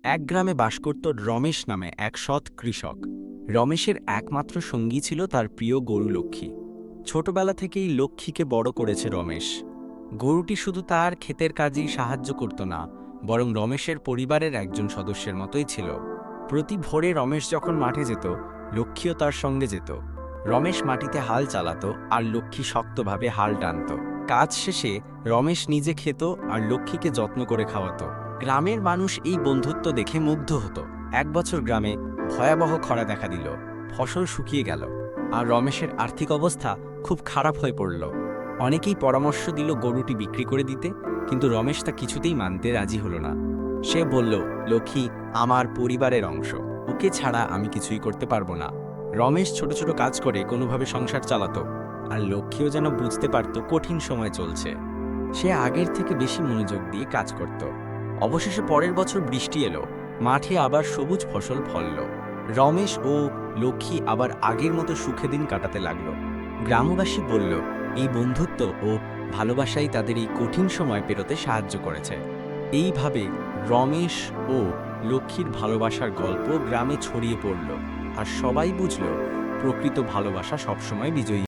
এক গ্রামে বাস করত রমেশ নামে এক সৎ কৃষক। রমেশের একমাত্র সঙ্গী ছিল তার প্রিয় গরু লক্ষ্মী। ছোটবেলা থেকেই লক্ষ্মীকে বড় করেছে রমেশ। গরুটি শুধু তার ক্ষেতের কাজেই সাহায্য করত না, বরং রমেশের পরিবারের একজন সদস্যের মতোই ছিল। প্রতি ভোরে রমেশ যখন মাঠে যেত, লক্ষ্মীও তার সঙ্গে যেত। রমেশ মাটিতে হাল চালাতো আর লক্ষ্মী শক্তভাবে হাল টানত। কাজ শেষে রমেশ নিজে খেত আর লক্ষ্মীকে যত্ন করে খাওয়াতো। গ্রামের মানুষ এই বন্ধুত্ব দেখে মুগ্ধ হতো। এক বছর গ্রামে ভয়াবহ খরা দেখা দিল। ফসল শুকিয়ে গেল আর রমেশের আর্থিক অবস্থা খুব খারাপ হয়ে পড়ল। অনেকেই পরামর্শ দিল গরুটি বিক্রি করে দিতে, কিন্তু রমেশ তা কিছুতেই মানতে রাজি হলো না। সে বলল, লক্ষ্মী আমার পরিবারের অংশ, ওকে ছাড়া আমি কিছুই করতে পারবো না। রমেশ ছোট ছোট কাজ করে কোনোভাবে সংসার চালাতো, আর লক্ষ্মীও যেন বুঝতে পারত কঠিন সময় চলছে। সে আগের থেকে বেশি মনোযোগ দিয়ে কাজ করত। অবশেষে পরের বছর বৃষ্টি এলো, মাঠে আবার সবুজ ফসল ফলল। রমেশ ও লক্ষ্মী আবার আগের মতো সুখে দিন কাটাতে লাগলো। গ্রামবাসী বলল, এই বন্ধুত্ব ও ভালোবাসাই তাদের এই কঠিন সময় পেরোতে সাহায্য করেছে। এইভাবে রমেশ ও লক্ষ্মীর ভালোবাসার গল্প গ্রামে ছড়িয়ে পড়ল, আর সবাই বুঝল প্রকৃত ভালোবাসা সবসময় বিজয়ী।